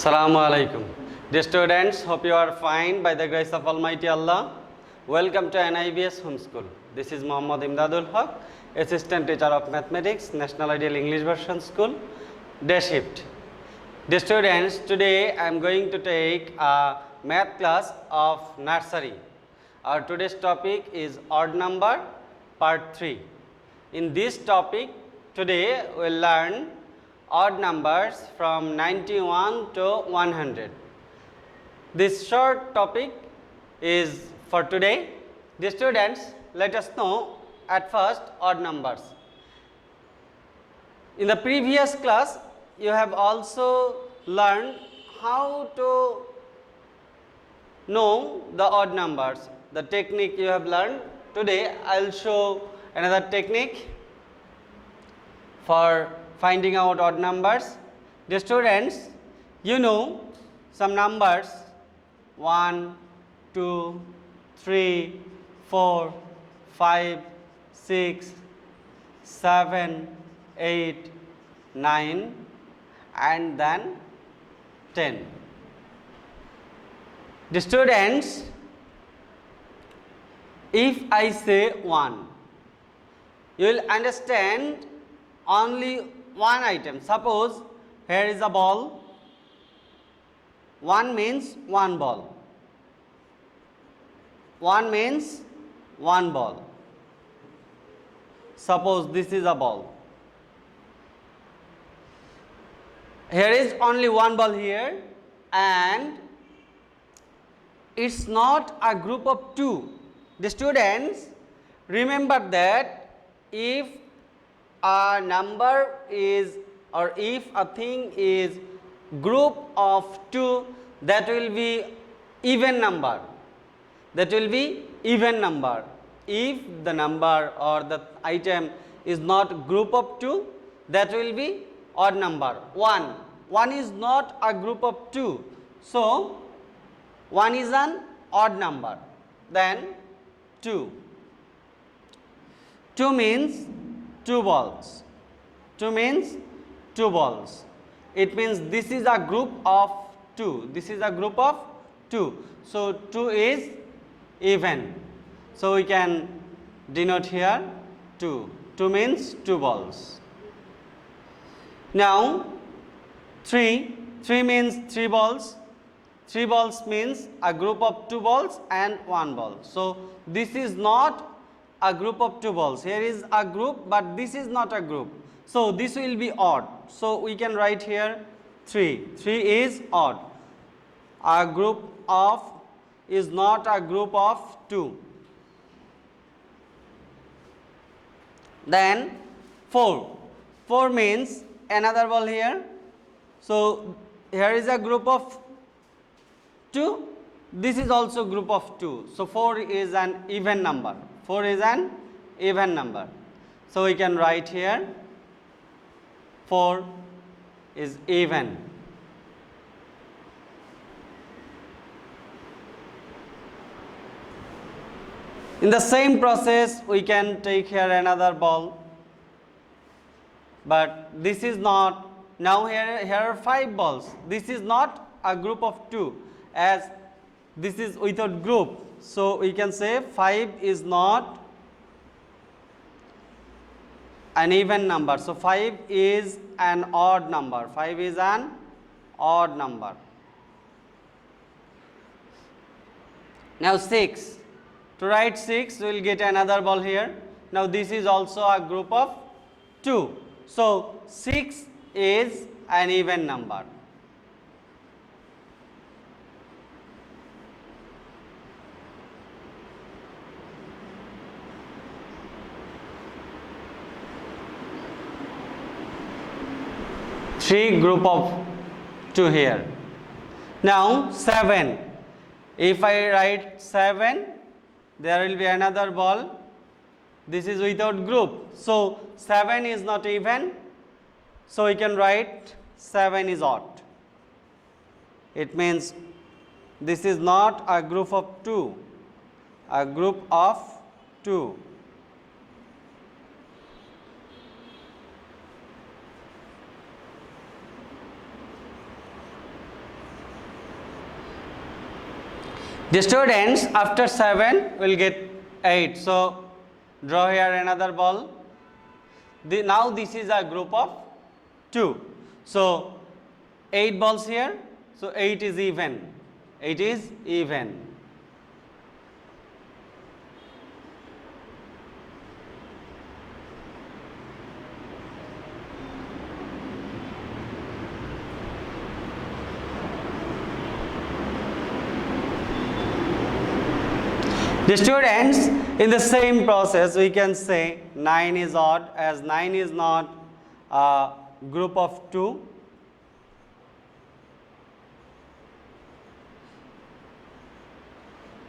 Assalamu alaikum. Dear students, hope you are fine by the grace of Almighty Allah. Welcome to NIBS Homeschool. This is Muhammad Emdadul Haque, Assistant Teacher of Mathematics, National Ideal English Version School, Day Shift. Dear students, today I am going to take a math class of Nursery. Our today's topic is odd number, part 3. In this topic, today we will learn odd numbers from 91 to 100. This short topic is for today. The students, let us know at first odd numbers. In the previous class, you have also learned how to know the odd numbers. The technique you have learned. Today I will show another technique for finding out odd numbers. The students, you know some numbers 1, 2, 3, 4, 5, 6, 7, 8, 9 and then 10. The students, if I say 1, you will understand only one item. Suppose here is a ball. 1 means one ball. 1 means one ball. Suppose this is a ball. Here is only one ball here and it's not a group of 2. The students, remember that if a number is, or if a thing is group of 2, that will be even number. That will be even number. If the number or the item is not group of 2, that will be odd number. 1 is not a group of 2. So 1 is an odd number. Then 2 means 2 balls. 2 means 2 balls. It means this is a group of 2. This is a group of 2. So 2 is even. So we can denote here 2. 2 means 2 balls. Now 3 means 3 balls. 3 balls means a group of 2 balls and 1 ball. So this is not a group of 2 balls. Here is a group, but this is not a group. So this will be odd. So we can write here 3. 3 is odd. A group of is not a group of 2. Then 4. 4 means another ball here. So here is a group of 2. This is also group of 2. So 4 is an even number. 4 is an even number. So we can write here 4 is even. In the same process, we can take here another ball. But this is not. Now here are 5 balls. This is not a group of 2, as this is without group. So we can say 5 is not an even number. So 5 is an odd number. 5 is an odd number. Now 6. To write 6, we will get another ball here. Now this is also a group of 2. So 6 is an even number. Three group of 2 here. Now 7. If I write 7, there will be another ball. This is without group. So 7 is not even. So we can write 7 is odd. It means this is not a group of 2. A group of 2. The students after 7 will get 8. So draw here another ball. Now this is a group of 2. So 8 balls here. So 8 is even. 8 is even. The students, in the same process, we can say 9 is odd, as 9 is not a group of 2.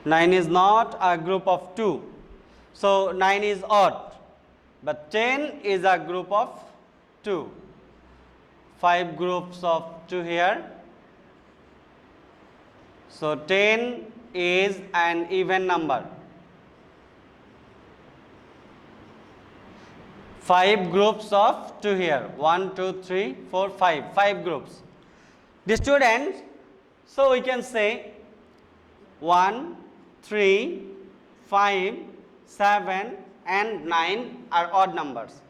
Nine is not a group of 2. So 9 is odd. But 10 is a group of 2. 5 groups of 2 here. So 10 is an even number. 5 groups of 2 here. 1, 2, 3, 4, 5. 5 groups. The students, so we can say 1, 3, 5, 7 and 9 are odd numbers.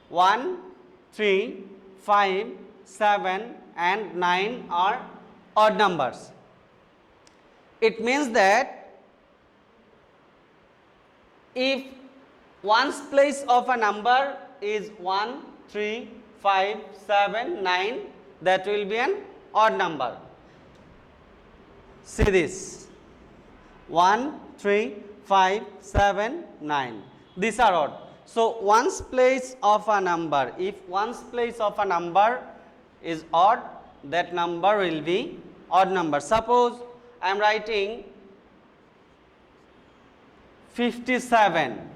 1, 3, 5, 7 and 9 are odd numbers. It means that if ones place of a number is 1, 3, 5, 7, 9, that will be an odd number. See this. 1, 3, 5, 7, 9. These are odd. So ones place of a number, if ones place of a number is odd, that number will be odd number. Suppose I am writing 57.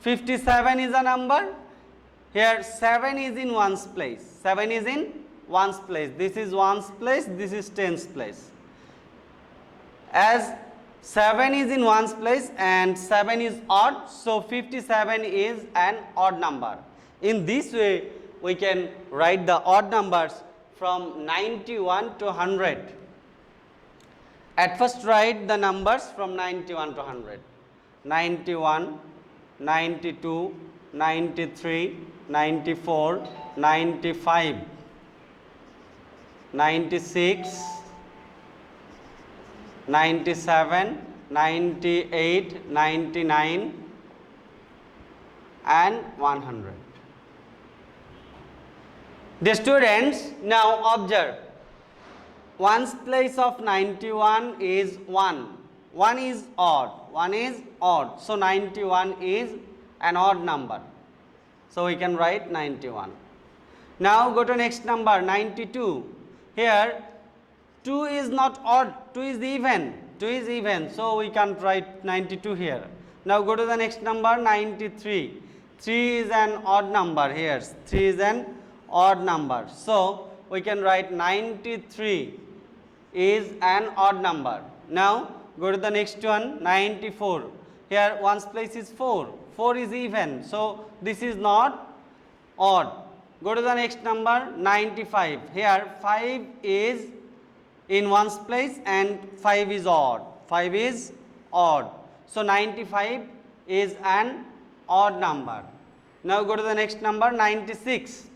57 is a number. Here 7 is in ones place. 7 is in ones place. This is ones place. This is tens place. As 7 is in ones place and 7 is odd, so 57 is an odd number. In this way, we can write the odd numbers from 91 to 100. At first, write the numbers from 91 to 100. 91, 92, 93, 94, 95, 96, 97, 98, 99 and 100. The students, now observe. Ones place of 91 is 1. 1 is odd. 1 is odd. So 91 is an odd number. So we can write 91. Now go to next number 92. Here 2 is not odd, 2 is even. 2 is even. So we can write 92 here. Now go to the next number 93. 3 is an odd number here. 3 is an odd number. So we can write 93 is an odd number. Now go to the next one 94. Here ones place is 4. 4 is even. So this is not odd. Go to the next number 95. Here 5 is in ones place and 5 is odd. 5 is odd. So 95 is an odd number. Now go to the next number 96.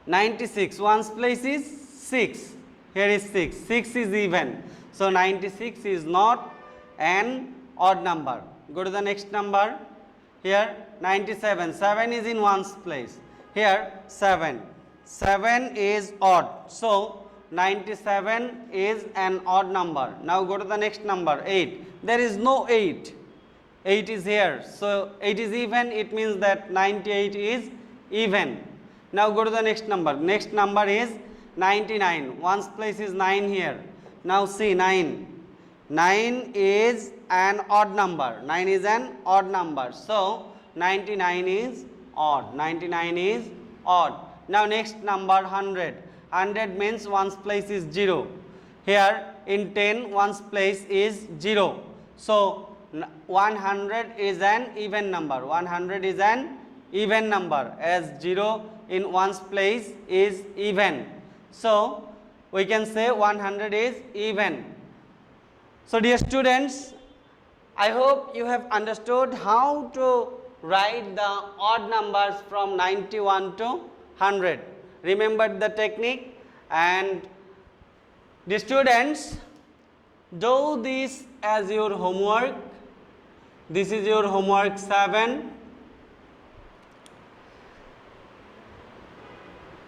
96 ones place is 6. Here is 6. 6 is even. So 96 is not an odd number. Go to the next number. Here 97. 7 is in ones place. Here 7. 7 is odd. So 97 is an odd number. Now go to the next number 8. There is no 8. 8 is here. So 8 is even. It means that 98 is even. Now go to the next number. Next number is 99. Ones place is 9 here. Now see 9. 9 is an odd number. 9 is an odd number. So 99 is odd. 99 is odd. Now next number 100. 100 means ones place is 0. Here in 10 ones place is 0. So 100 is an even number. 100 is an even number, as 0 in ones place is even. So we can say 100 is even. So dear students, I hope you have understood how to write the odd numbers from 91 to 100. Remember the technique, and the students, do this as your homework. This is your homework 7.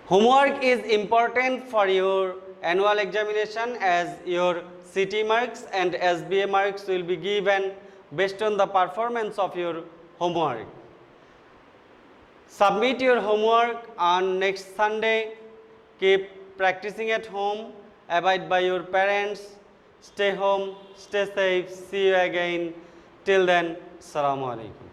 Homework is important for your annual examination, as your CT marks and SBA marks will be given based on the performance of your homework. Submit your homework on next Sunday. Keep practicing at home. Abide by your parents. Stay home. Stay safe. See you again. Till then, Assalamu alaikum.